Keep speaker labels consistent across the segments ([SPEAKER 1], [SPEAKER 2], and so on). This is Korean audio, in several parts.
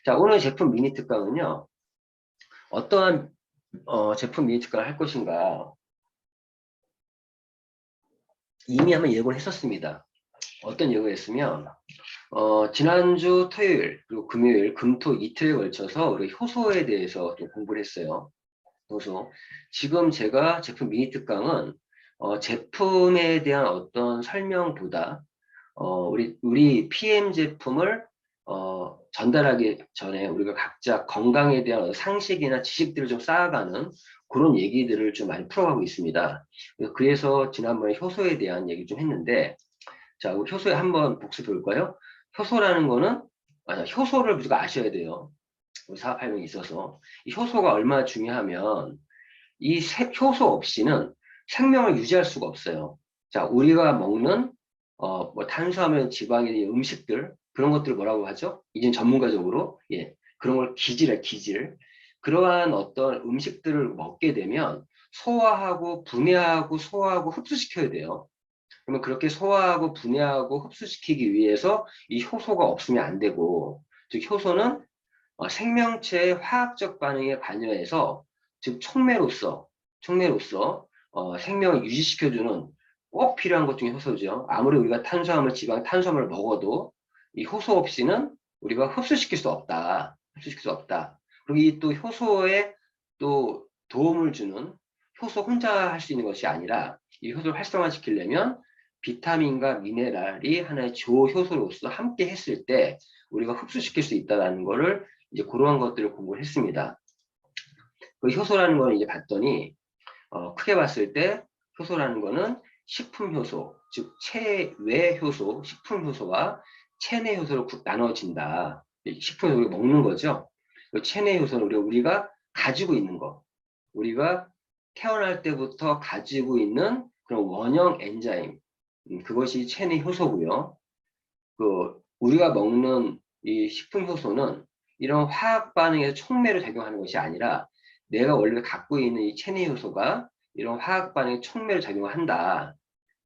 [SPEAKER 1] 자, 오늘 제품 미니 특강은요. 어떠한 제품 미니 특강을 할 것인가 이미 한번 예고를 했었습니다. 어떤 예고를 했으면 지난주 토요일 그리고 금요일, 금토 이틀에 걸쳐서 우리 효소에 대해서 좀 공부를 했어요. 효소. 지금 제가 제품 미니 특강은 제품에 대한 어떤 설명보다 우리 PM 제품을 전달하기 전에 우리가 각자 건강에 대한 상식이나 지식들을 좀 쌓아가는 그런 얘기들을 좀 많이 풀어가고 있습니다. 그래서 지난번에 효소에 대한 얘기 좀 했는데, 자, 우리 효소에 한번 복습해 볼까요? 효소라는 거는, 효소를 무조건 아셔야 돼요. 우리 사업 활동에 있어서. 이 효소가 얼마나 중요하면, 효소 없이는 생명을 유지할 수가 없어요. 자, 우리가 먹는 뭐 탄수화물, 지방의 음식들 그런 것들을 뭐라고 하죠? 이제 전문가적으로 그런 걸 기질. 그러한 어떤 음식들을 먹게 되면 소화하고 분해하고 소화하고 흡수시켜야 돼요. 그러면 그렇게 소화하고 분해하고 흡수시키기 위해서 이 효소가 없으면 안 되고, 즉 효소는 생명체의 화학적 반응에 관여해서 즉 촉매로서 생명을 유지시켜주는 꼭 필요한 것 중에 효소죠. 아무리 우리가 탄수화물, 지방, 탄수화물을 먹어도 이 효소 없이는 우리가 흡수시킬 수 없다. 그리고 이 또 효소에 또 도움을 주는 효소 혼자 할 수 있는 것이 아니라 이 효소를 활성화시키려면 비타민과 미네랄이 하나의 조 효소로서 함께 했을 때 우리가 흡수시킬 수 있다는 것을 이제 그러한 것들을 공부를 했습니다. 그 효소라는 거는 이제 봤더니 크게 봤을 때 효소라는 거는 식품 효소, 즉 체외 효소, 식품 효소와 체내 효소로 나눠진다. 식품 효소 우리가 먹는 거죠. 그 체내 효소는 우리가 가지고 있는 거, 우리가 태어날 때부터 가지고 있는 그런 원형 엔자임, 그것이 체내 효소고요. 그 우리가 먹는 이 식품 효소는 이런 화학 반응에서 촉매로 작용하는 것이 아니라 내가 원래 갖고 있는 이 체내 효소가 이런 화학 반응에 촉매로 작용을 한다.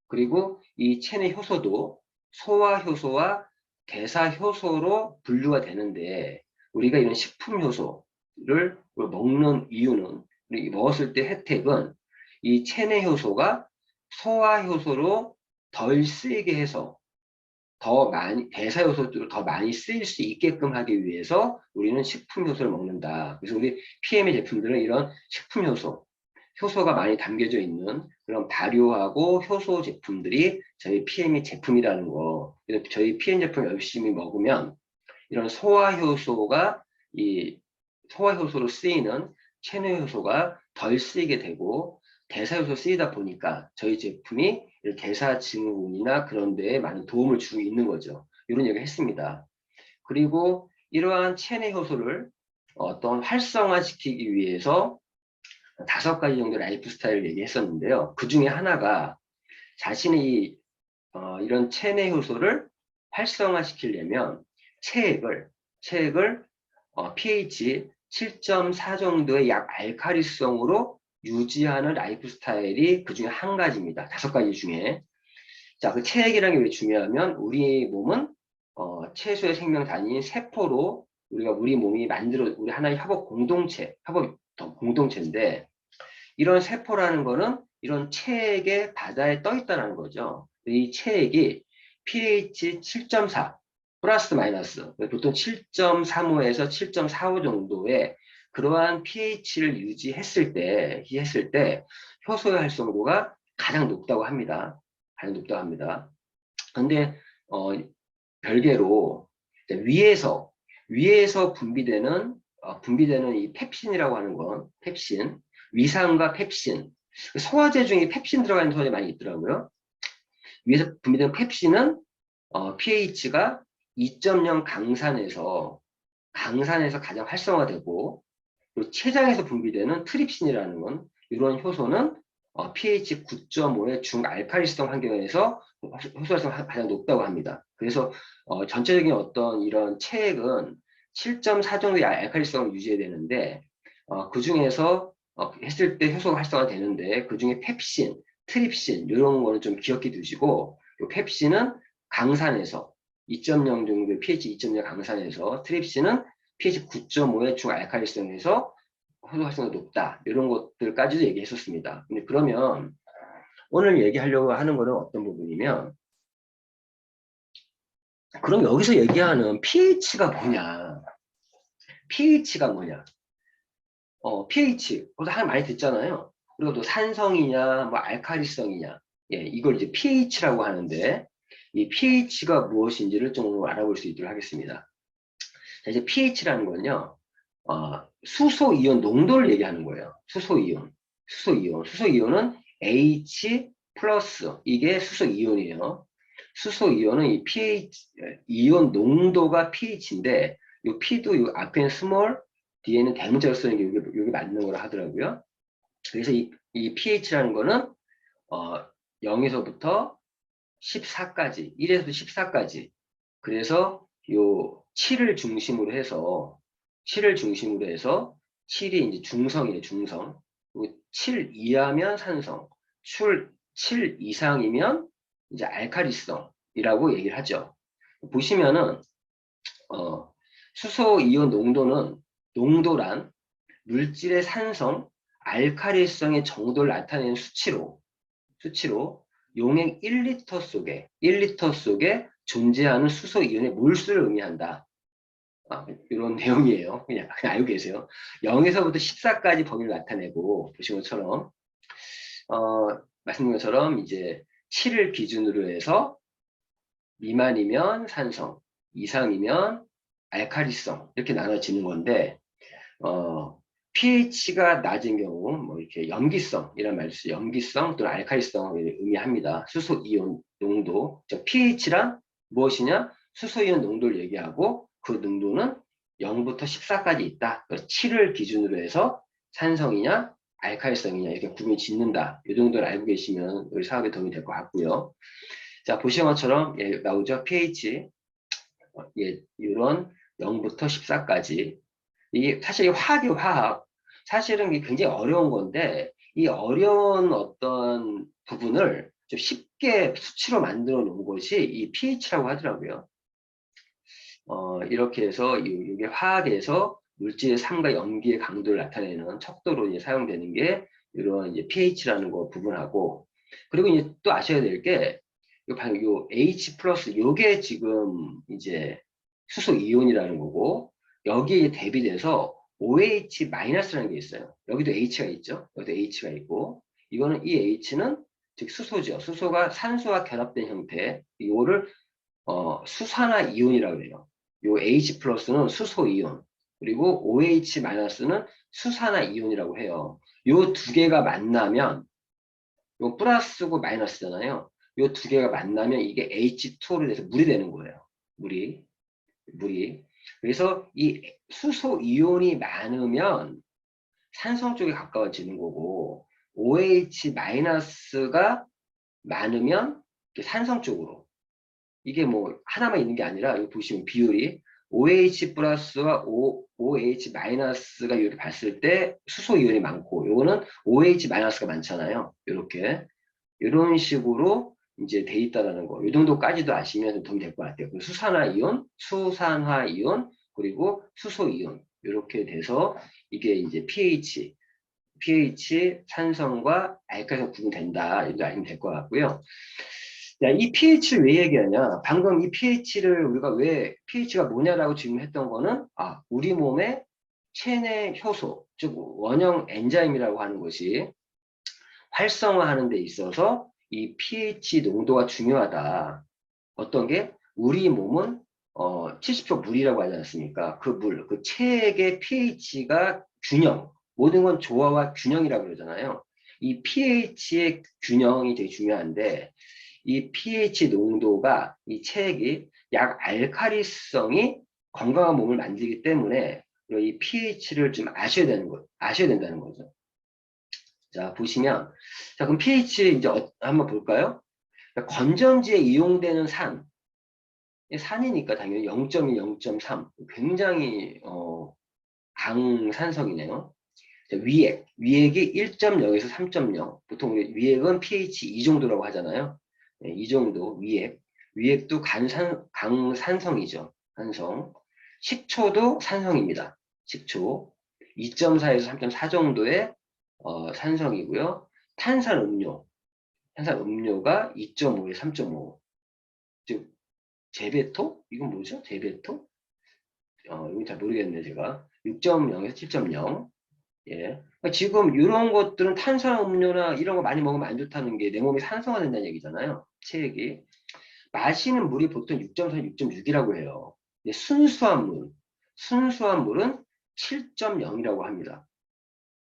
[SPEAKER 1] 그리고 이 체내 효소도 소화 효소와 대사 효소로 분류가 되는데 우리가 이런 식품 효소를 먹는 이유는 먹었을 때 혜택은 이 체내 효소가 소화 효소로 덜 쓰이게 해서 더 많이 대사 요소들을 더 많이 쓰일 수 있게끔 하기 위해서 우리는 식품 효소를 먹는다. 그래서 우리 PM의 제품들은 이런 식품 효소가 많이 담겨져 있는 그런 발효하고 효소 제품들이 저희 PM의 제품이라는 거. 그래서 저희 PM 제품 열심히 먹으면 이런 소화 효소로 쓰이는 체내 효소가 덜 쓰이게 되고 대사 효소 쓰이다 보니까 저희 제품이 대사 증후군이나 그런 데에 많은 도움을 주고 있는 거죠. 이런 얘기를 했습니다. 그리고 이러한 체내 효소를 어떤 활성화시키기 위해서 5가지 정도 라이프 스타일을 얘기했었는데요. 그 중에 하나가 자신이 이런 체내 효소를 활성화시키려면 체액을 pH 7.4 정도의 약 알카리성으로 유지하는 라이프 스타일이 그 중에 한 가지입니다. 5가지 중에. 자, 그 체액이라는 게 왜 중요하면 우리 몸은 최소의 생명 단위인 세포로 우리 몸이 우리 하나의 공동체인데 이런 세포라는 거는 이런 체액의 바다에 떠 있다는 거죠. 이 체액이 pH 7.4 플러스 마이너스 보통 7.35에서 7.45 정도의 그러한 pH를 유지했을 때 효소의 활성도가 가장 높다고 합니다. 근데 별개로 위에서 분비되는 이 펩신이라고 하는 건 위산과 펩신, 소화제 중에 펩신 들어가 있는 소화제 많이 있더라고요. 위에서 분비되는 펩신은 pH가 2.0 강산에서 가장 활성화되고 그리고 췌장에서 분비되는 트립신이라는 건 이런 효소는 pH 9.5의 중알칼리성 환경에서 효소활성도가 가장 높다고 합니다. 그래서 전체적인 어떤 이런 체액은 7.4 정도의 알칼리성을 유지해야 되는데 그 중에서 했을 때 효소가 활성화되는데 그 중에 펩신, 트립신 이런 거는 좀 기억해 두시고 펩신은 강산에서 2.0 정도의 pH 2.0 강산에서 트립신은 pH 9.5의 중알칼리성에서 호소 활성도가 높다. 이런 것들까지도 얘기했었습니다. 근데 그러면 오늘 얘기하려고 하는 거는 어떤 부분이면, 그럼 여기서 얘기하는 pH가 뭐냐? pH가 뭐냐? pH, 그것도 많이 듣잖아요. 그리고 또 산성이냐, 뭐 알칼리성이냐. 예, 이걸 이제 pH라고 하는데, 이 pH가 무엇인지를 좀 알아볼 수 있도록 하겠습니다. 자, 이제 pH라는 건요, 수소이온 농도를 얘기하는 거예요. 수소이온. 수소이온은 H 플러스, 이게 수소이온이에요. 수소이온은 이 pH, 이온 농도가 pH인데, 이 P도 이 앞에는 스몰, 뒤에는 대문자로 쓰는 게 이게 맞는 거라 하더라고요. 그래서 이 pH라는 거는, 0에서부터 14까지, 1에서부터 14까지. 그래서 요 7을 중심으로 해서, 7이 이제 중성이에요, 중성. 그리고 7 이하면 산성, 7 이상이면 이제 알칼리성이라고 얘기를 하죠. 보시면은, 수소 이온 농도란 물질의 산성, 알칼리성의 정도를 나타내는 수치로 용액 1리터 속에 존재하는 수소 이온의 몰수를 의미한다. 이런 내용이에요. 그냥 알고 계세요. 0에서부터 14까지 범위를 나타내고, 보신 것처럼, 말씀드린 것처럼 이제 7을 기준으로 해서 미만이면 산성, 이상이면 알칼리성, 이렇게 나눠지는 건데, pH가 낮은 경우, 뭐 이렇게 염기성, 이런 말을 쓰죠. 염기성 또는 알칼리성을 의미합니다. 수소 이온 농도. pH란 무엇이냐? 수소 이온 농도를 얘기하고, 그 농도는 0부터 14까지 있다. 7을 기준으로 해서 산성이냐, 알칼리성이냐, 이렇게 구분이 짓는다. 이 정도를 알고 계시면 우리 사업에 도움이 될 것 같고요. 자, 보시는 것처럼, 예, 나오죠? pH. 예, 이런 0부터 14까지. 이게 사실 화학이 화학. 사실은 이게 굉장히 어려운 건데, 이 어려운 어떤 부분을 좀 쉽게 수치로 만들어 놓은 것이 이 pH라고 하더라고요. 이렇게 해서 이게 화학에서 물질의 삶과 염기의 강도를 나타내는 척도로 이제 사용되는 게 이런 이제 pH라는 거 부분하고, 그리고 이제 또 아셔야 될 게, 요 H 플러스, 요게 지금 이제 수소 이온이라는 거고, 여기에 대비돼서 OH 마이너스라는 게 있어요. 여기도 H가 있죠. 여기도 H가 있고, 이거는 이 H는 즉 수소죠. 수소가 산소와 결합된 형태, 이거를 수산화 이온이라고 해요. 요 H 플러스는 수소 이온, 그리고 OH 마이너스는 수산화 이온이라고 해요. 요 두 개가 만나면, 요 플러스고 마이너스잖아요. 요 두 개가 만나면 이게 H2로 돼서 물이 되는 거예요. 물이. 그래서 이 수소 이온이 많으면 산성 쪽에 가까워지는 거고, OH 마이너스가 많으면 산성 쪽으로. 이게 뭐 하나만 있는 게 아니라 여기 보시면 비율이 OH 플러스와 OH 마이너스가 이렇게 봤을 때 수소 이온이 많고, 요거는 OH 마이너스가 많잖아요. 이렇게 이런 식으로 이제 돼 있다라는 거. 이 정도까지도 아시면 도움이 될 것 같아요. 수산화 이온, 그리고 수소 이온. 이렇게 돼서 이게 이제 pH 산성과 알칼리성 구분된다. 이렇게 알면 될 것 같고요. 야, 이 pH를 왜 얘기하냐? 방금 이 pH를 우리가 왜 pH가 뭐냐라고 질문했던 거는, 우리 몸의 체내 효소, 즉 원형 엔자임이라고 하는 것이 활성화하는 데 있어서 이 pH 농도가 중요하다. 어떤 게? 우리 몸은 70% 물이라고 하지 않습니까? 그 물, 그 체액의 pH가 균형, 모든 건 조화와 균형이라고 그러잖아요. 이 pH의 균형이 되게 중요한데, 이 pH 농도가 이 체액이 약 알칼리성이 건강한 몸을 만들기 때문에 이 pH를 좀 아셔야 된다는 거죠. 자, 보시면, 자, 그럼 pH 이제 한번 볼까요? 건전지에 이용되는 산이니까 당연히 0.2, 0.3. 굉장히, 강산성이네요. 자, 위액이 1.0에서 3.0. 보통 위액은 pH 이 정도라고 하잖아요. 이 정도, 위액도 강산성이죠. 산성. 식초도 산성입니다. 식초 2.4에서 3.4 정도의 산성이고요. 탄산음료가 2.5에서 3.5. 즉 제베토? 이건 뭐죠? 제베토? 이건 잘 모르겠네 제가. 6.0에서 7.0. 예. 그러니까 지금 이런 것들은 탄산음료나 이런 거 많이 먹으면 안 좋다는 게 내 몸이 산성화된다는 얘기잖아요. 체액이. 마시는 물이 보통 6.4, 6.6이라고 해요. 근데 순수한 물은 7.0이라고 합니다.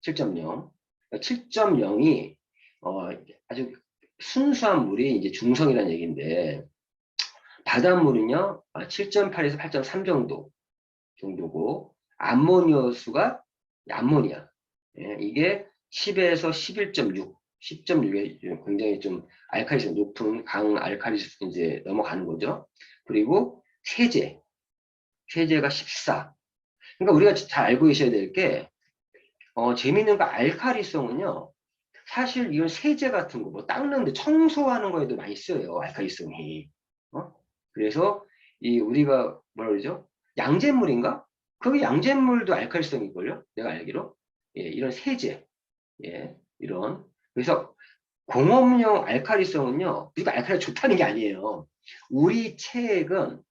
[SPEAKER 1] 7.0. 7.0이 아주 순수한 물이 이제 중성이라는 얘기인데 바닷물은요 7.8에서 8.3 정도고 암모니아 예, 이게 10에서 11.6 10.6에 굉장히 좀 알칼리성 높은 강 알칼리성 이제 넘어가는 거죠. 그리고 세제가 14. 그러니까 우리가 잘 알고 계셔야 될 게 재미있는 거 알칼리성은요. 사실 이런 세제 같은 거 뭐 닦는데 청소하는 거에도 많이 써요. 알칼리성이. 그래서 이 우리가 뭐라 그러죠? 양잿물인가? 그 양잿물도 알칼리성이걸요? 내가 알기로. 예, 이런 세제. 예, 이런. 그래서 공업용 알칼리성은요. 우리가 알칼리 좋다는 게 아니에요. 우리 체액은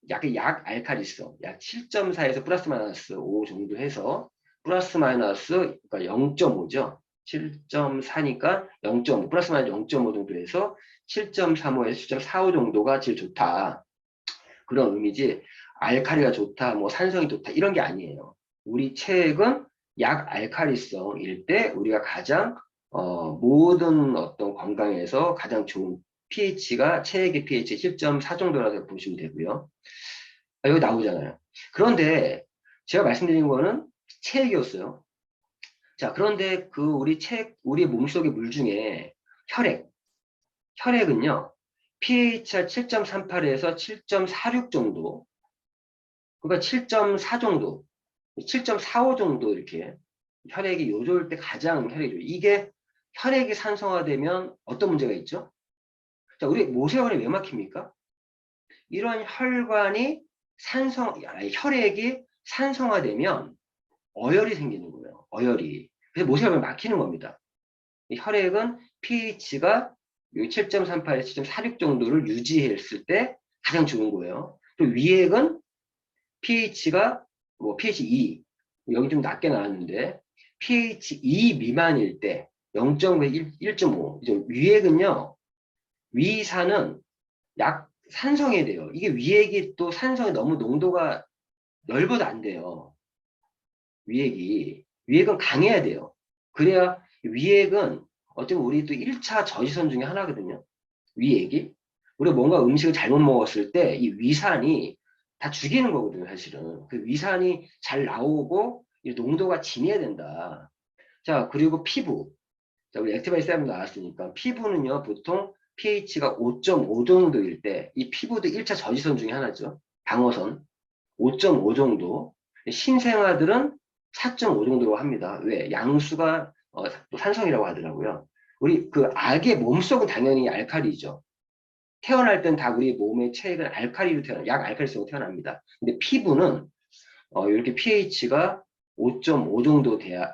[SPEAKER 1] 약 알칼리성, 약 7.4에서 플러스 마이너스 5 정도 해서 플러스 마이너스 그러니까 0.5죠. 7.4니까 0.5 플러스 마이너스 0.5 정도 해서 7.35에서 7.45 정도가 제일 좋다. 그런 의미지 알칼리가 좋다, 뭐 산성이 좋다 이런 게 아니에요. 우리 체액은 약 알칼리성일 때 우리가 가장 모든 어떤 건강에서 가장 좋은 pH가 체액의 pH 7.4 정도라고 보시면 되고요. 여기 나오잖아요. 그런데 제가 말씀드린 거는 체액이었어요. 자, 그런데 그 우리 몸속의 물 중에 혈액은요, pH가 7.38에서 7.46 정도, 그러니까 7.4 정도, 7.45 정도 이렇게 혈액이 요조일 때 가장 혈액이 좋아요. 이게 혈액이 산성화되면 어떤 문제가 있죠? 자, 우리 모세혈관이 왜 막힙니까? 이런 혈액이 산성화되면 어혈이 생기는 거예요. 어혈이. 그래서 모세혈관이 막히는 겁니다. 혈액은 pH가 7.38에서 7.46 정도를 유지했을 때 가장 좋은 거예요. 그리고 위액은 pH가 pH 2 여기 좀 낮게 나왔는데 pH 2 미만일 때 0.9, 1.5 위액은요 위산은 약 산성이 돼요. 이게 위액이 또 산성이 너무 농도가 넓어도 안 돼요. 위액은 강해야 돼요. 그래야 위액은 어쩌면 우리 또 1차 저지선 중에 하나거든요. 위액이. 우리가 뭔가 음식을 잘못 먹었을 때 이 위산이 다 죽이는 거거든요, 사실은. 그 위산이 잘 나오고 이 농도가 진해야 된다. 자, 그리고 피부. 자, 우리 액티바이 세븐 나왔으니까 피부는요, 보통 pH가 5.5 정도일 때 이 피부도 1차 저지선 중에 하나죠. 방어선. 5.5 정도. 신생아들은 4.5 정도로 합니다. 왜? 양수가 또 산성이라고 하더라고요. 우리 그 악의 몸속은 당연히 알칼리죠. 태어날 땐 다 우리 몸의 체액은 약 알칼리성으로 태어납니다. 근데 피부는 이렇게 pH가 5.5 정도 돼야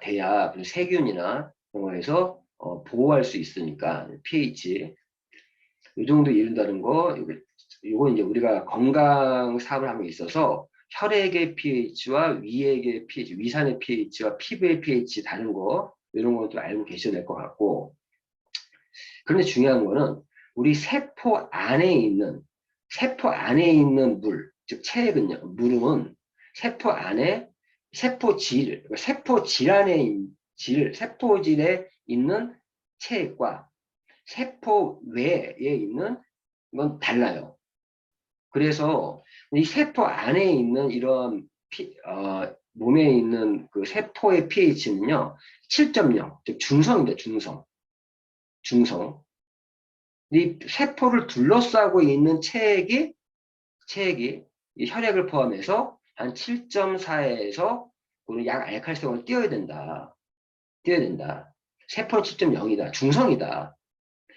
[SPEAKER 1] 세균이나 그런 거에서 보호할 수 있으니까 pH 이 정도 이른다는 거 이거 이제 우리가 건강 사업을 하는 게 있어서 혈액의 pH와 위액의 pH, 위산의 pH와 피부의 pH 다른 거 이런 것도 알고 계셔야 될 것 같고 그런데 중요한 거는 우리 세포 안에 있는 물, 즉 체액은요. 물은 세포질에 있는 체액과 세포 외에 있는 건 달라요. 그래서 이 세포 안에 있는 이런 몸에 있는 그 세포의 pH는요. 7.0, 즉 중성입니다. 중성. 이 세포를 둘러싸고 있는 체액이 이 혈액을 포함해서 한 7.4에서 약 알칼리성을 띄어야 된다. 세포는 7.0이다. 중성이다.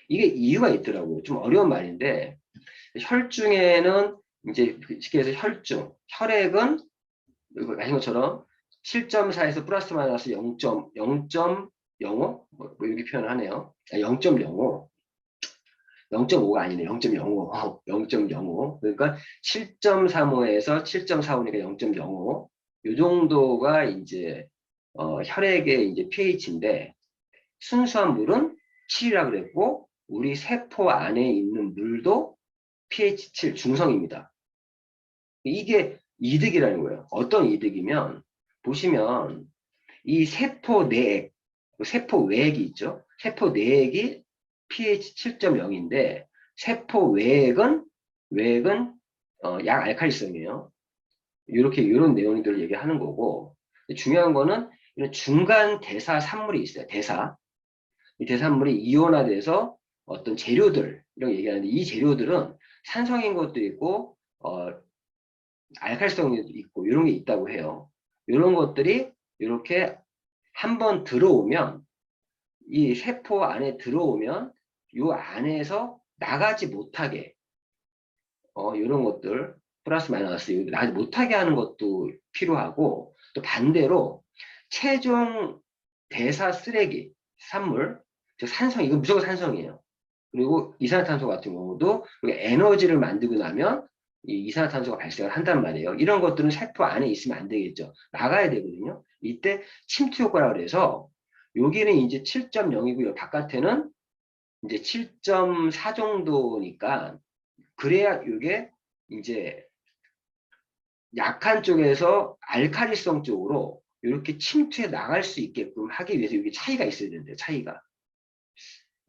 [SPEAKER 1] 이게 이유가 있더라고요. 좀 어려운 말인데 혈중에는 이제 쉽게 해서 혈액은 아신 것처럼 7.4에서 플러스 마이너스 0.05 뭐 이렇게 표현하네요. 0.05 0.5가 아니네. 0.05 0.05 그러니까 7.35에서 7.45니까 0.05 이 정도가 이제 혈액의 이제 pH인데 순수한 물은 7이라 그랬고 우리 세포 안에 있는 물도 pH 7 중성입니다. 이게 이득이라는 거예요. 어떤 이득이면 보시면 이 세포 내액, 세포 외액이 있죠. 세포 내액이 pH 7.0인데 세포 외액은 약알칼리성이에요. 이렇게 이런 내용들을 얘기하는 거고 중요한 거는 이런 중간 대사 산물이 있어요. 이 대산물이 이온화돼서 어떤 재료들 이런 얘기하는데 이 재료들은 산성인 것도 있고 알칼리성이 있고 이런 게 있다고 해요. 이런 것들이 이렇게 한번 들어오면 이 세포 안에 들어오면 이 안에서 나가지 못하게 이런 것들 플러스 마이너스 나가지 못하게 하는 것도 필요하고 또 반대로 최종 대사 쓰레기 산물 즉 산성 이건 무조건 산성이에요. 그리고 이산화탄소 같은 경우도 에너지를 만들고 나면 이 이산화탄소가 발생을 한단 말이에요. 이런 것들은 세포 안에 있으면 안 되겠죠. 나가야 되거든요. 이때 침투 효과라 그래서 여기는 이제 7.0이고요. 바깥에는 이제 7.4 정도니까 그래야 이게 이제 약한 쪽에서 알칼리성 쪽으로 이렇게 침투해 나갈 수 있게끔 하기 위해서 여기 차이가 있어야 되는데 차이가.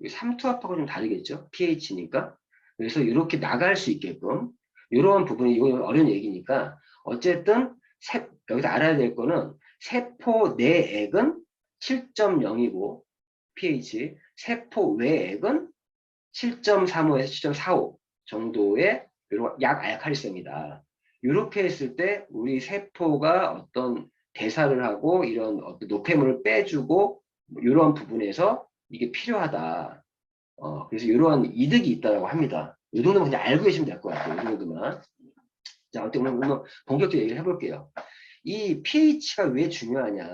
[SPEAKER 1] 삼투압하고 좀 다르겠죠? pH니까. 그래서 이렇게 나갈 수 있게끔 이런 부분이 이거 어려운 얘기니까 어쨌든 여기서 알아야 될 거는 세포 내액은 7.0이고 pH, 세포 외액은 7.35에서 7.45 정도의 약알칼리성이다. 이렇게 했을 때 우리 세포가 어떤 대사를 하고 이런 어떤 노폐물을 빼주고 이런 부분에서 이게 필요하다. 그래서 이러한 이득이 있다고 합니다. 이 정도만 그냥 알고 계시면 될 것 같아요. 이 정도만. 자, 어떻게 보면 본격적으로 얘기를 해볼게요. 이 pH가 왜 중요하냐.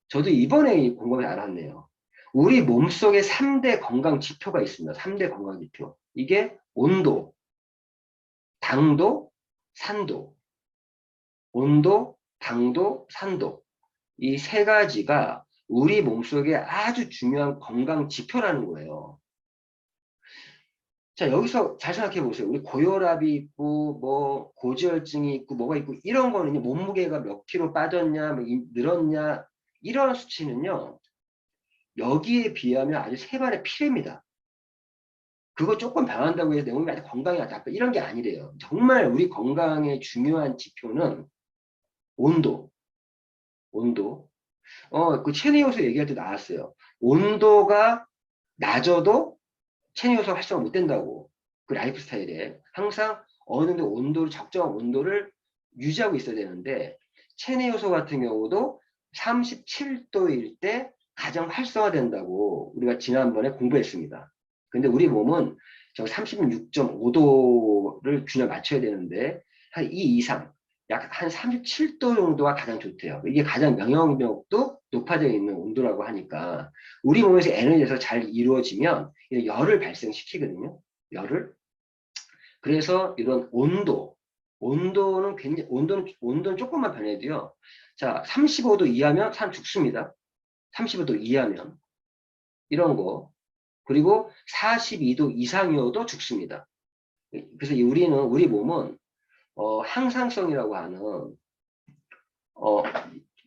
[SPEAKER 1] 저도 이번에 곰곰이 알았네요. 우리 몸속에 3대 건강 지표가 있습니다. 3대 건강 지표. 이게 온도, 당도, 산도. 온도, 당도, 산도. 이 세 가지가 우리 몸속에 아주 중요한 건강 지표라는 거예요. 자, 여기서 잘 생각해 보세요. 우리 고혈압이 있고, 뭐, 고지혈증이 있고, 뭐가 있고, 이런 거는 몸무게가 몇 킬로 빠졌냐, 뭐 늘었냐, 이런 수치는요, 여기에 비하면 아주 세 발의 피레입니다. 그거 조금 변한다고 해서 내 몸이 아주 건강이 나빠. 이런 게 아니래요. 정말 우리 건강의 중요한 지표는 온도. 온도. 그 체내 요소 얘기할 때 나왔어요. 온도가 낮아도 체내 요소가 활성화 못 된다고. 그 라이프 스타일에. 항상 어느 정도 온도를, 적정한 온도를 유지하고 있어야 되는데, 체내 요소 같은 경우도 37도일 때 가장 활성화된다고 우리가 지난번에 공부했습니다. 근데 우리 몸은 저 36.5도를 균열 맞춰야 되는데, 한 2 이상, 약 한 37도 정도가 가장 좋대요. 이게 가장 면역력도 높아져 있는 온도라고 하니까 우리 몸에서 에너지에서 잘 이루어지면 열을 발생시키거든요. 열을. 그래서 이런 온도는 굉장히 온도는 조금만 변해도요. 자, 35도 이하면 사람 죽습니다. 35도 이하면 이런 거. 그리고 42도 이상이어도 죽습니다. 그래서 우리 몸은 항상성이라고 하는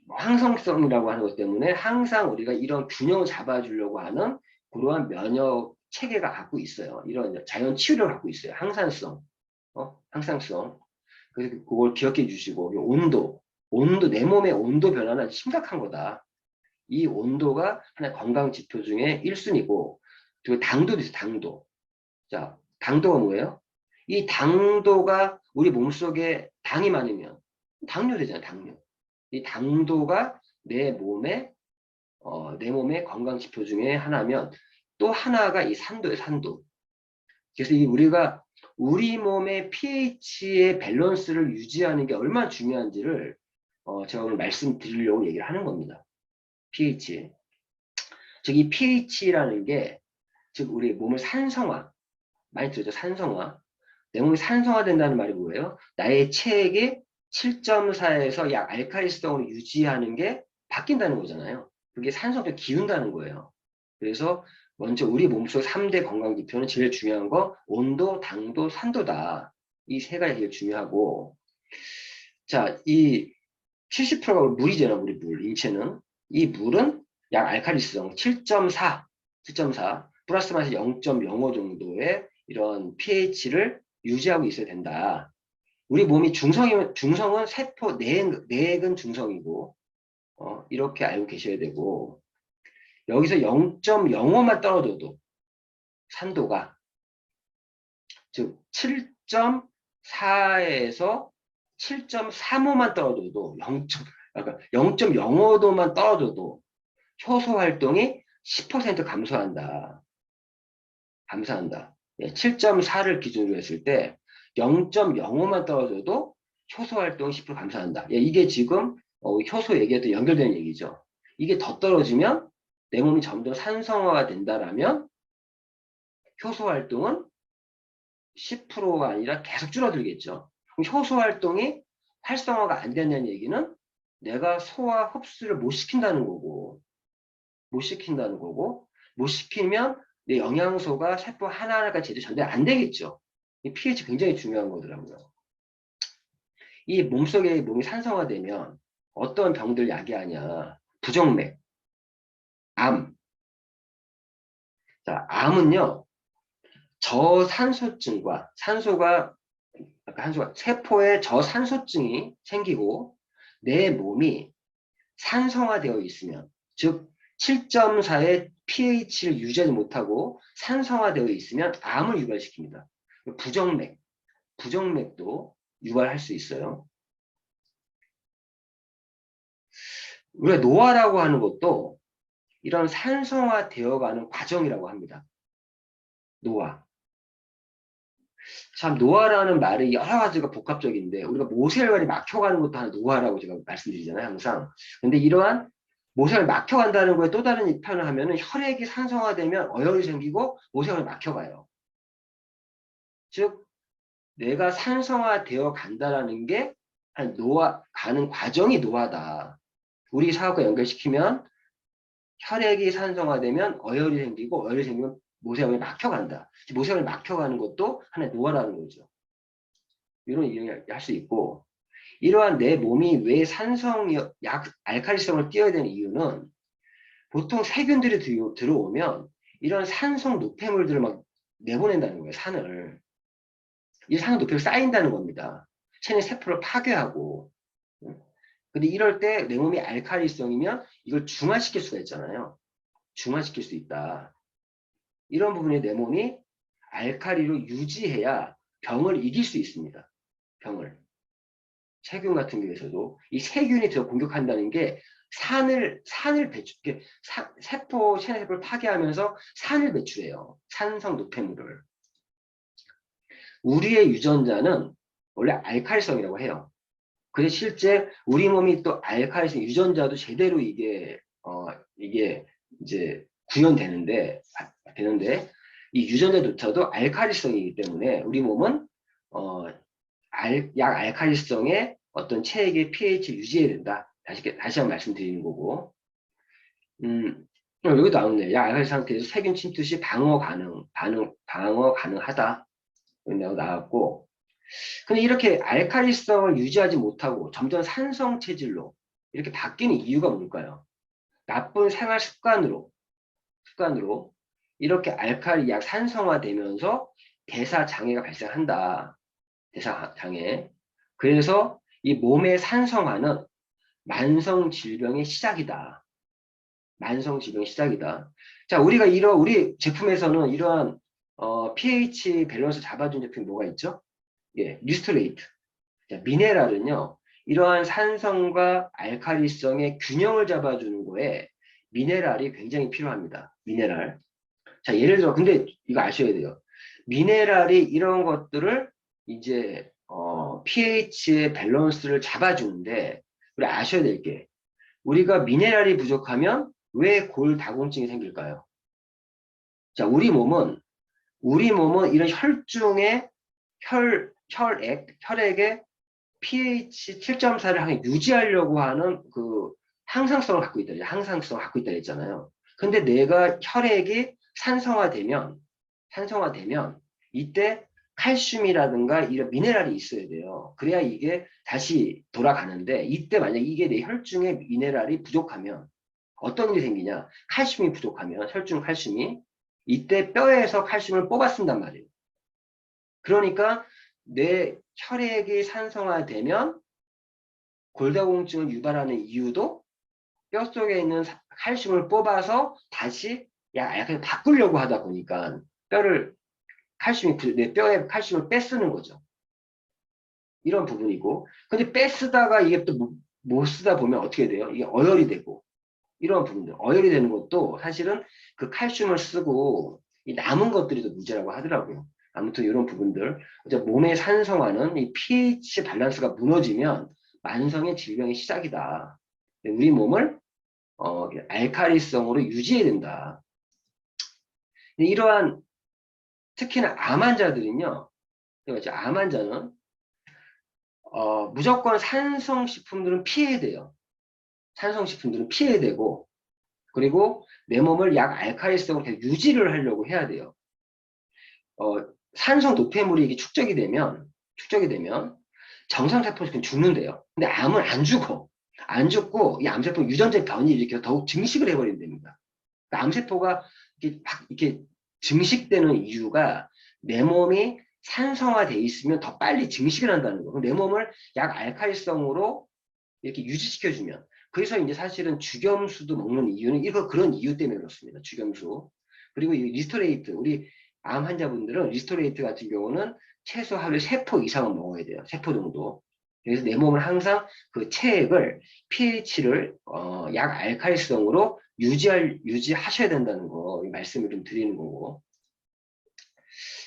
[SPEAKER 1] 항상성이라고 하는 것 때문에 항상 우리가 이런 균형을 잡아주려고 하는 그러한 면역 체계가 갖고 있어요. 이런 자연 치유를 갖고 있어요. 항상성. 항상성. 그래서 그걸 기억해 주시고, 온도, 내 몸의 온도 변화는 심각한 거다. 이 온도가 하나의 건강 지표 중에 1순위고, 그리고 당도도 있어요, 당도. 자, 당도가 뭐예요? 이 당도가 우리 몸속에 당이 많으면 당뇨 되잖아요, 당뇨. 이 당도가 내 몸의 건강 지표 중에 하나면 또 하나가 이 산도예요, 산도. 그래서 우리가 우리 몸의 pH의 밸런스를 유지하는 게 얼마나 중요한지를 제가 오늘 말씀드리려고 얘기를 하는 겁니다. pH. 즉, 이 pH라는 게, 즉, 우리 몸을 산성화, 많이 들었죠? 산성화. 내 몸이 산성화된다는 말이 뭐예요? 나의 체액이 7.4에서 약 알칼리성으로 유지하는 게 바뀐다는 거잖아요. 그게 산성을 기운다는 거예요. 그래서 먼저 우리 몸속 3대 건강지표는 제일 중요한 거 온도, 당도, 산도다. 이 세 가지 제일 중요하고, 자, 이 70%가 물이잖아, 우리 물, 인체는. 이 물은 약 알칼리성 7.4, 7.4 플러스 마이너스 0.05 정도의 이런 pH를 유지하고 있어야 된다. 우리 몸이 중성은 세포 내액은 중성이고, 이렇게 알고 계셔야 되고, 여기서 0.05만 떨어져도 산도가, 즉 7.4에서 7.35만 떨어져도 0.05도만 떨어져도 효소 활동이 10% 감소한다. 감소한다. 7.4를 기준으로 했을 때 0.05만 떨어져도 효소 활동이 10% 감소한다. 이게 지금 효소 얘기에도 연결되는 얘기죠. 이게 더 떨어지면 내 몸이 점점 산성화가 된다라면 효소 활동은 10%가 아니라 계속 줄어들겠죠. 그럼 효소 활동이 활성화가 안 되는 얘기는 내가 소화 흡수를 못 시킨다는 거고, 못 시키면 내 영양소가 세포 하나하나가 제대로 전달 안 되겠죠. 이 pH 굉장히 중요한 거더라고요. 이 몸속에 몸이 산성화되면 어떤 병들 야기하냐. 부정맥, 암. 자, 암은요, 저산소증과 세포에 저산소증이 생기고 내 몸이 산성화되어 있으면, 즉 7.4의 pH를 유지하지 못하고 산성화되어 있으면 암을 유발시킵니다. 부정맥도 유발할 수 있어요. 우리가 노화라고 하는 것도 이런 산성화되어가는 과정이라고 합니다. 노화. 참 노화라는 말이 여러 가지가 복합적인데 우리가 모세혈관이 막혀가는 것도 하나 노화라고 제가 말씀드리잖아요, 항상. 근데 이러한 모세혈관이 막혀간다는 거에 또 다른 표현을 하면은 혈액이 산성화되면 어혈이 생기고 모세혈관이 막혀가요. 즉 내가 산성화되어 간다라는 게 노화 가는 과정이 노화다. 우리 사업과 연결시키면 혈액이 산성화되면 어혈이 생기고 어혈이 생기면 모세혈관이 막혀간다. 모세혈관이 막혀가는 것도 하나의 노화라는 거죠. 이런 이야기를 할 수 있고, 이러한 내 몸이 왜 알칼리성을 띄어야 되는 이유는 보통 세균들이 들어오면 이런 산성 노폐물들을 막 내보낸다는 거예요, 산을. 이 산성 노폐물이 쌓인다는 겁니다. 체내 세포를 파괴하고. 근데 이럴 때 내 몸이 알칼리성이면 이걸 중화시킬 수가 있잖아요. 중화시킬 수 있다. 이런 부분에 내 몸이 알칼리로 유지해야 병을 이길 수 있습니다. 병을. 세균 같은 경우에서도 이 세균이 더 공격한다는 게 산을 체내 세포를 파괴하면서 산을 배출해요. 산성 노폐물을. 우리의 유전자는 원래 알칼리성이라고 해요. 근데 실제 우리 몸이 또 알칼리성 유전자도 제대로 이게 이제 구현되는데 이 유전자조차도 알칼리성이기 때문에 우리 몸은 약 알칼리성의 어떤 체액의 pH를 유지해야 된다. 다시 한번 말씀드리는 거고. 여기도 나오네요. 약 알칼리 상태에서 세균 침투 시 방어 가능하다. 라고 나왔고. 근데 이렇게 알칼리성을 유지하지 못하고 점점 산성 체질로 이렇게 바뀌는 이유가 뭘까요? 나쁜 생활 습관으로 이렇게 알칼리 약 산성화되면서 대사 장애가 발생한다. 대사 장애. 그래서 이 몸의 산성화는 만성 질병의 시작이다. 만성 질병의 시작이다. 자, 우리가 우리 제품에서는 이러한 pH 밸런스 잡아준 제품이 뭐가 있죠? 예, 뉴스트레이트. 자, 미네랄은요, 이러한 산성과 알칼리성의 균형을 잡아주는 거에 미네랄이 굉장히 필요합니다. 미네랄. 자, 예를 들어, 근데 이거 아셔야 돼요. 미네랄이 이런 것들을 이제 pH의 밸런스를 잡아주는데 우리 아셔야 될 게 우리가 미네랄이 부족하면 왜 골다공증이 생길까요? 자, 우리 몸은 이런 혈중의 혈액의 pH 7.4를 항상 유지하려고 하는 그 항상성을 갖고 있다. 항상성을 갖고 있다 했잖아요. 근데 내가 혈액이 산성화되면 이때 칼슘이라든가 이런 미네랄이 있어야 돼요. 그래야 이게 다시 돌아가는데 이때 만약 이게 내 혈중에 미네랄이 부족하면 어떤 일이 생기냐? 칼슘이 부족하면 혈중 칼슘이 이때 뼈에서 칼슘을 뽑아쓴단 말이에요. 그러니까 내 혈액이 산성화되면 골다공증을 유발하는 이유도 뼛속에 있는 칼슘을 뽑아서 다시 약간 바꾸려고 하다 보니까 내 뼈에 칼슘을 뺏쓰는 거죠. 이런 부분이고 근데 뺏쓰다가 이게 또 못 쓰다 보면 어떻게 돼요? 이게 어혈이 되고 이런 부분들 어혈이 되는 것도 사실은 그 칼슘을 쓰고 이 남은 것들이 더 문제라고 하더라고요. 아무튼 이런 부분들 몸의 산성화는 이 pH 밸런스가 무너지면 만성의 질병의 시작이다. 우리 몸을 알칼리성으로 유지해야 된다. 이러한 특히나 암 환자들은요. 암 환자는 무조건 산성식품들은 피해야 돼요. 산성식품들은 피해야 되고 그리고 내 몸을 약 알칼리성으로 계속 유지를 하려고 해야 돼요. 산성 노폐물이 이게 축적이 되면 정상세포는 죽는데요. 근데 암은 안 죽어. 안 죽고 이 암세포 유전자 변이 일으켜 더욱 증식을 해버린답니다. 그러니까 암세포가 이렇게 증식되는 이유가 내 몸이 산성화돼 있으면 더 빨리 증식을 한다는 거. 내 몸을 약 알칼리성으로 이렇게 유지시켜주면. 그래서 이제 사실은 죽염수도 먹는 이유는 그런 이유 때문에 그렇습니다. 죽염수. 그리고 이 리스토레이트, 우리 암 환자분들은 리스토레이트 같은 경우는 최소 하루에 3포 이상은 먹어야 돼요. 3포 정도. 그래서 내 몸을 항상 그 체액을 pH를 약 알칼리성으로 유지하셔야 된다는 거 말씀을 좀 드리는 거고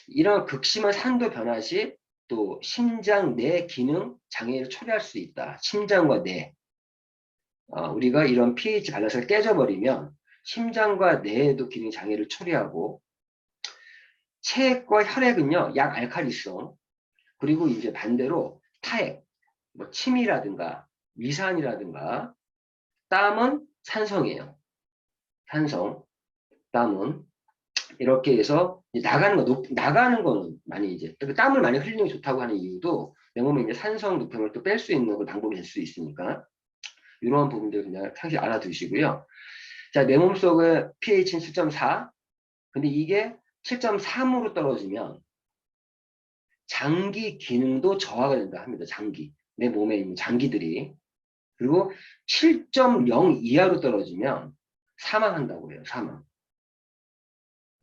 [SPEAKER 1] 이런 극심한 산도 변화 시 또 심장, 뇌 기능 장애를 초래할 수 있다. 심장과 뇌 우리가 이런 pH 밸런스가 깨져버리면 심장과 뇌에도 기능 장애를 초래하고 체액과 혈액은요 약 알칼리성 그리고 이제 반대로 타액 뭐 침이라든가 위산이라든가 땀은 산성이에요. 산성 땀은 이렇게 해서 나가는 거는 많이 이제 땀을 많이 흘리는 게 좋다고 하는 이유도 내 몸에 이제 산성 노폐물을 또 뺄 수 있는 방법이 될 수 있으니까 이러한 부분들 그냥 사실 알아두시고요. 자, 내 몸속의 pH는 7.4 근데 이게 7.3으로 떨어지면 장기 기능도 저하가 된다 합니다. 내 몸에 있는 장기들이 그리고 7.0 이하로 떨어지면 사망한다고 해요. 사망.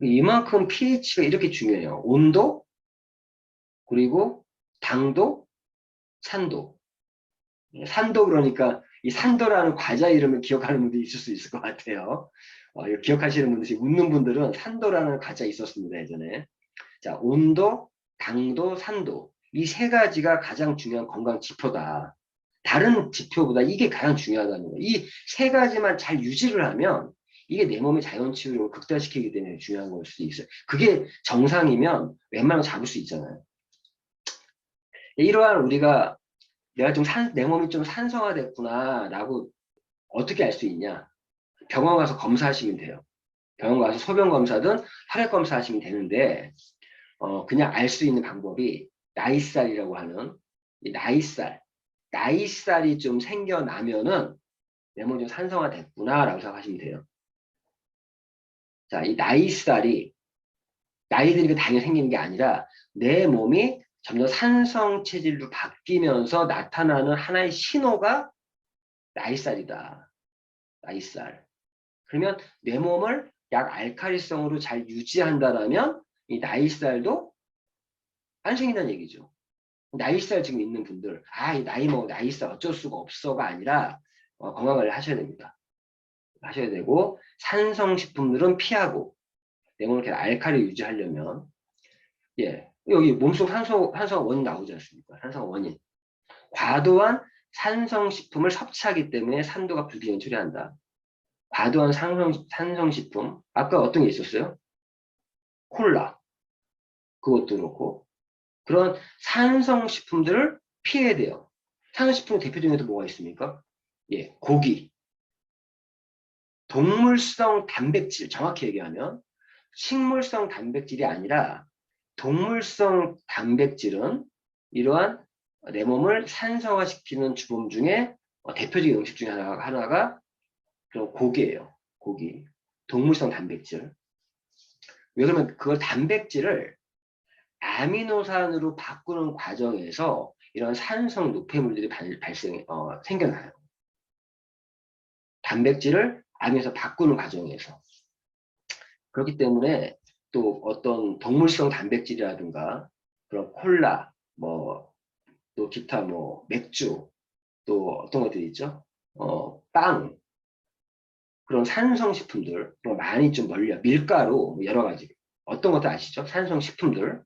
[SPEAKER 1] 이만큼 pH가 이렇게 중요해요. 온도, 그리고 당도, 산도. 산도 그러니까 이 산도라는 과자 이름을 기억하는 분들이 있을 수 있을 것 같아요. 기억하시는 분들이 웃는 분들은 산도라는 과자 있었습니다. 예전에. 자, 온도, 당도, 산도. 이 3가지가 가장 중요한 건강 지표다. 다른 지표보다 이게 가장 중요하다는 거예요. 이 3가지만 잘 유지를 하면 이게 내 몸의 자연 치유력을 극대화시키기 때문에 중요한 걸 수도 있어요. 그게 정상이면 웬만하면 잡을 수 있잖아요. 이러한 우리가 내 몸이 좀 산성화됐구나 라고 어떻게 알 수 있냐. 병원 가서 검사하시면 돼요. 병원 가서 소변 검사든 혈액 검사 하시면 되는데 그냥 알 수 있는 방법이 나이살이라고 하는 이 나이살이 좀 생겨나면은 내 몸이 좀 산성화됐구나 라고 생각하시면 돼요. 자, 이 나이살이 나이 들니까 당연히 생기는 게 아니라 내 몸이 점점 산성 체질로 바뀌면서 나타나는 하나의 신호가 나이살이다. 나이살. 그러면 내 몸을 약 알칼리성으로 잘 유지한다면 이 나이살도 안 생긴다는 얘기죠. 나이살 지금 있는 분들, 이 나이 먹어 나이살 어쩔 수가 없어가 아니라 건강관리 하셔야 됩니다. 하셔야 되고 산성식품들은 피하고 내 몸을 이렇게 알칼리 유지하려면 예. 여기 몸속 산소가 원인 나오지 않습니까? 산소가 원인. 과도한 산성식품을 섭취하기 때문에 산도가 불균형 처리한다. 과도한 산성식품. 아까 어떤 게 있었어요? 콜라. 그것도 그렇고. 그런 산성식품들을 피해야 돼요. 산성식품 대표적인 게 뭐가 있습니까? 예, 고기. 동물성 단백질, 정확히 얘기하면 식물성 단백질이 아니라 동물성 단백질은 이러한 내 몸을 산성화시키는 주범 중에 대표적인 음식 중에 하나가 그런 고기예요. 고기. 동물성 단백질. 왜 그러면 그걸 단백질을 아미노산으로 바꾸는 과정에서 이런 산성 노폐물들이 생겨나요. 단백질을 아미노산 바꾸는 과정에서. 그렇기 때문에 또 어떤 동물성 단백질이라든가 그런 콜라, 뭐, 또 기타 뭐, 맥주, 또 어떤 것들이 있죠? 빵, 그런 산성식품들, 많이 좀 멀려. 밀가루, 뭐 여러 가지. 어떤 것들 아시죠? 산성식품들.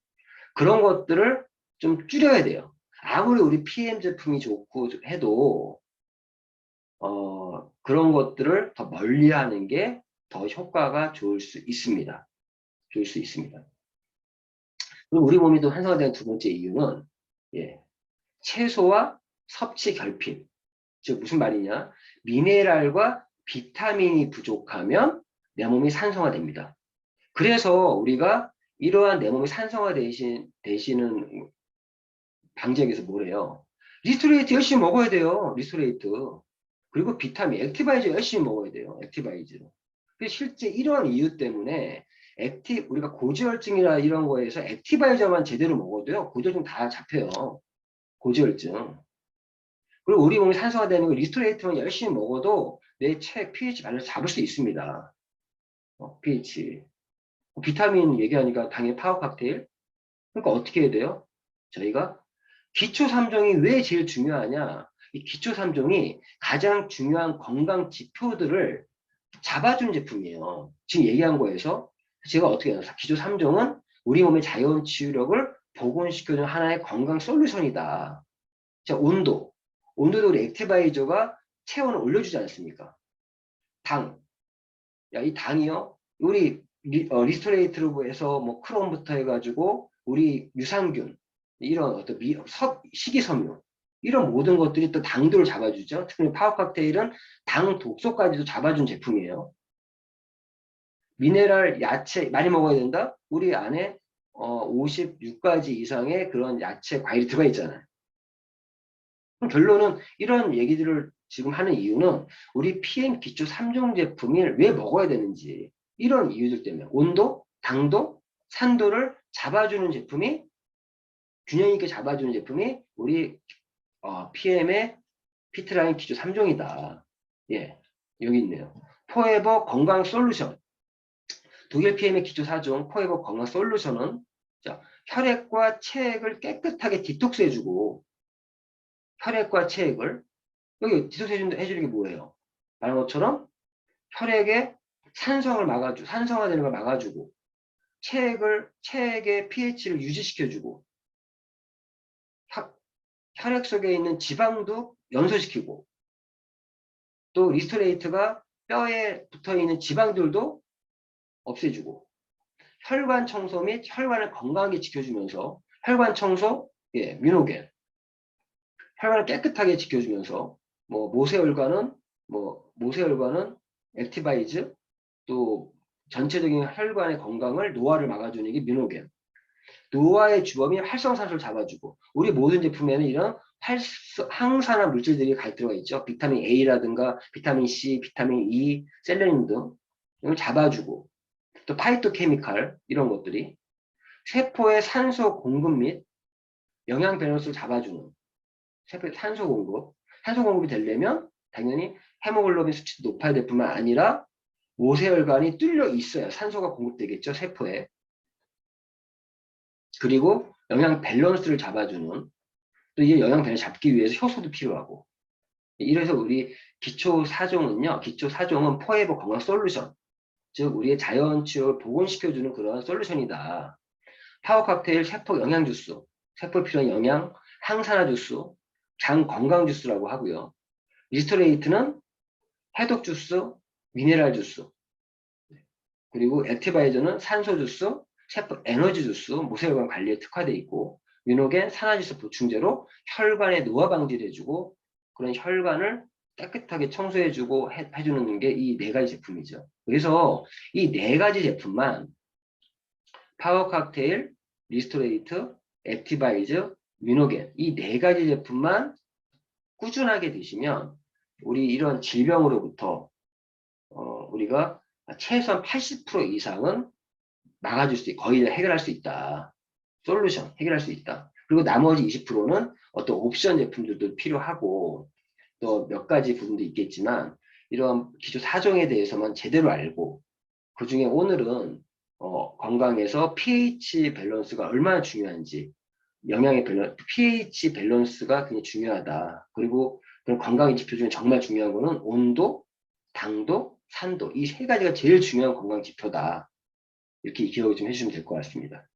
[SPEAKER 1] 그런 것들을 좀 줄여야 돼요. 아무리 우리 PM 제품이 좋고 해도, 그런 것들을 더 멀리 하는 게 더 효과가 좋을 수 있습니다. 좋을 수 있습니다. 그리고 우리 몸이 또 활성화되는 두 번째 이유는, 예, 채소와 섭취 결핍. 즉, 무슨 말이냐? 미네랄과 비타민이 부족하면 내 몸이 산성화됩니다. 그래서 우리가 이러한 내 몸이 산성화 되시는 방지하기 위해서 뭐래요? 리스토레이트 열심히 먹어야 돼요. 리스토레이트. 그리고 비타민, 액티바이저 열심히 먹어야 돼요. 액티바이저. 실제 이러한 이유 때문에 우리가 고지혈증이나 이런 거에서 액티바이저만 제대로 먹어도요. 고지혈증 다 잡혀요. 고지혈증. 그리고 우리 몸이 산성화되는 거 리스토레이트만 열심히 먹어도 내 pH 밸런스 잡을 수 있습니다. pH. 비타민 얘기하니까 당연히 파워 칵테일. 그러니까 어떻게 해야 돼요? 저희가 기초 3종이 왜 제일 중요하냐? 이 기초 3종이 가장 중요한 건강 지표들을 잡아준 제품이에요. 지금 얘기한 거에서 제가 어떻게 해요? 기초 3종은 우리 몸의 자연 치유력을 복원시켜주는 하나의 건강 솔루션이다. 자, 온도도 우리 액티바이저가 체온을 올려주지 않습니까? 당. 야, 이 당이요. 우리 리스토레이트로 해서 뭐 크롬부터 해가지고 우리 유산균 이런 어떤 식이섬유 이런 모든 것들이 또 당도를 잡아주죠. 특히 파워 칵테일은 당 독소까지도 잡아준 제품이에요. 미네랄, 야채 많이 먹어야 된다? 우리 안에 56가지 이상의 그런 야채, 과일이 들어가 있잖아요. 결론은 이런 얘기들을 지금 하는 이유는 우리 PM 기초 3종 제품을 왜 먹어야 되는지 이런 이유들 때문에 온도, 당도, 산도를 잡아주는 제품이 균형 있게 잡아주는 제품이 우리 PM의 피트라인 기초 3종이다. 예, 여기 있네요. 포에버 건강 솔루션. 독일 PM의 기초 4종 포에버 건강 솔루션은 자, 혈액과 체액을 깨끗하게 디톡스해주고 혈액과 체액을 여기 디톡스 해주는 게 뭐예요? 말한 것처럼 혈액에 산성화되는 걸 막아주고 체액의 pH를 유지시켜주고 혈액 속에 있는 지방도 연소시키고 또 리스토레이트가 뼈에 붙어있는 지방들도 없애주고 혈관 청소 및 혈관을 건강하게 지켜주면서 혈관 청소, 예, 뮤노겐 혈관을 깨끗하게 지켜주면서 모세혈관은 액티바이즈 또 전체적인 혈관의 건강을 노화를 막아주는 게 뮤노겐 노화의 주범이 활성산소를 잡아주고 우리 모든 제품에는 이런 항산화 물질들이 들어가 있죠. 비타민 A라든가 비타민 C, 비타민 E, 셀레늄 등 이걸 잡아주고 또 파이토케미칼 이런 것들이 세포의 산소 공급 및 영양 밸런스를 잡아주는 세포의 산소 공급이 되려면 당연히 헤모글로빈 수치도 높아야 될 뿐만 아니라 모세혈관이 뚫려 있어야 산소가 공급되겠죠. 세포에. 그리고 영양 밸런스를 잡아주는 또 이 영양 밸런스 잡기 위해서 효소도 필요하고 이래서 우리 기초 4종은 포에버 건강 솔루션 즉 우리의 자연 치유를 복원시켜주는 그런 솔루션이다. 파워 칵테일 세포 영양 주스, 세포에 필요한 영양, 항산화 주스, 장 건강 주스라고 하고요. 리스토레이트는 해독 주스, 미네랄 주스, 그리고 액티바이저는 산소 주스, 세포 에너지 주스, 모세혈관 관리에 특화되어 있고, 유노겐 산화지수 보충제로 혈관의 노화 방지를 해주고, 그런 혈관을 깨끗하게 청소해주고 해주는 게 이 네 가지 제품이죠. 그래서 이 네 가지 제품만 파워 칵테일, 리스토레이트, 액티바이저, 유노겐 이 네 가지 제품만 꾸준하게 드시면 우리 이런 질병으로부터 우리가 최소한 80% 이상은 막아줄 수 있다. 거의 해결할 수 있다. 솔루션 해결할 수 있다. 그리고 나머지 20%는 어떤 옵션 제품들도 필요하고 또 몇 가지 부분도 있겠지만 이런 기초 사정에 대해서만 제대로 알고 그 중에 오늘은 건강에서 pH 밸런스가 얼마나 중요한지 영양의 밸런스, pH 밸런스가 굉장히 중요하다. 그리고 그런 건강의 지표 중에 정말 중요한 거는 온도, 당도, 산도 이 세 가지가 제일 중요한 건강 지표다. 이렇게 기억을 좀 해주시면 될 것 같습니다.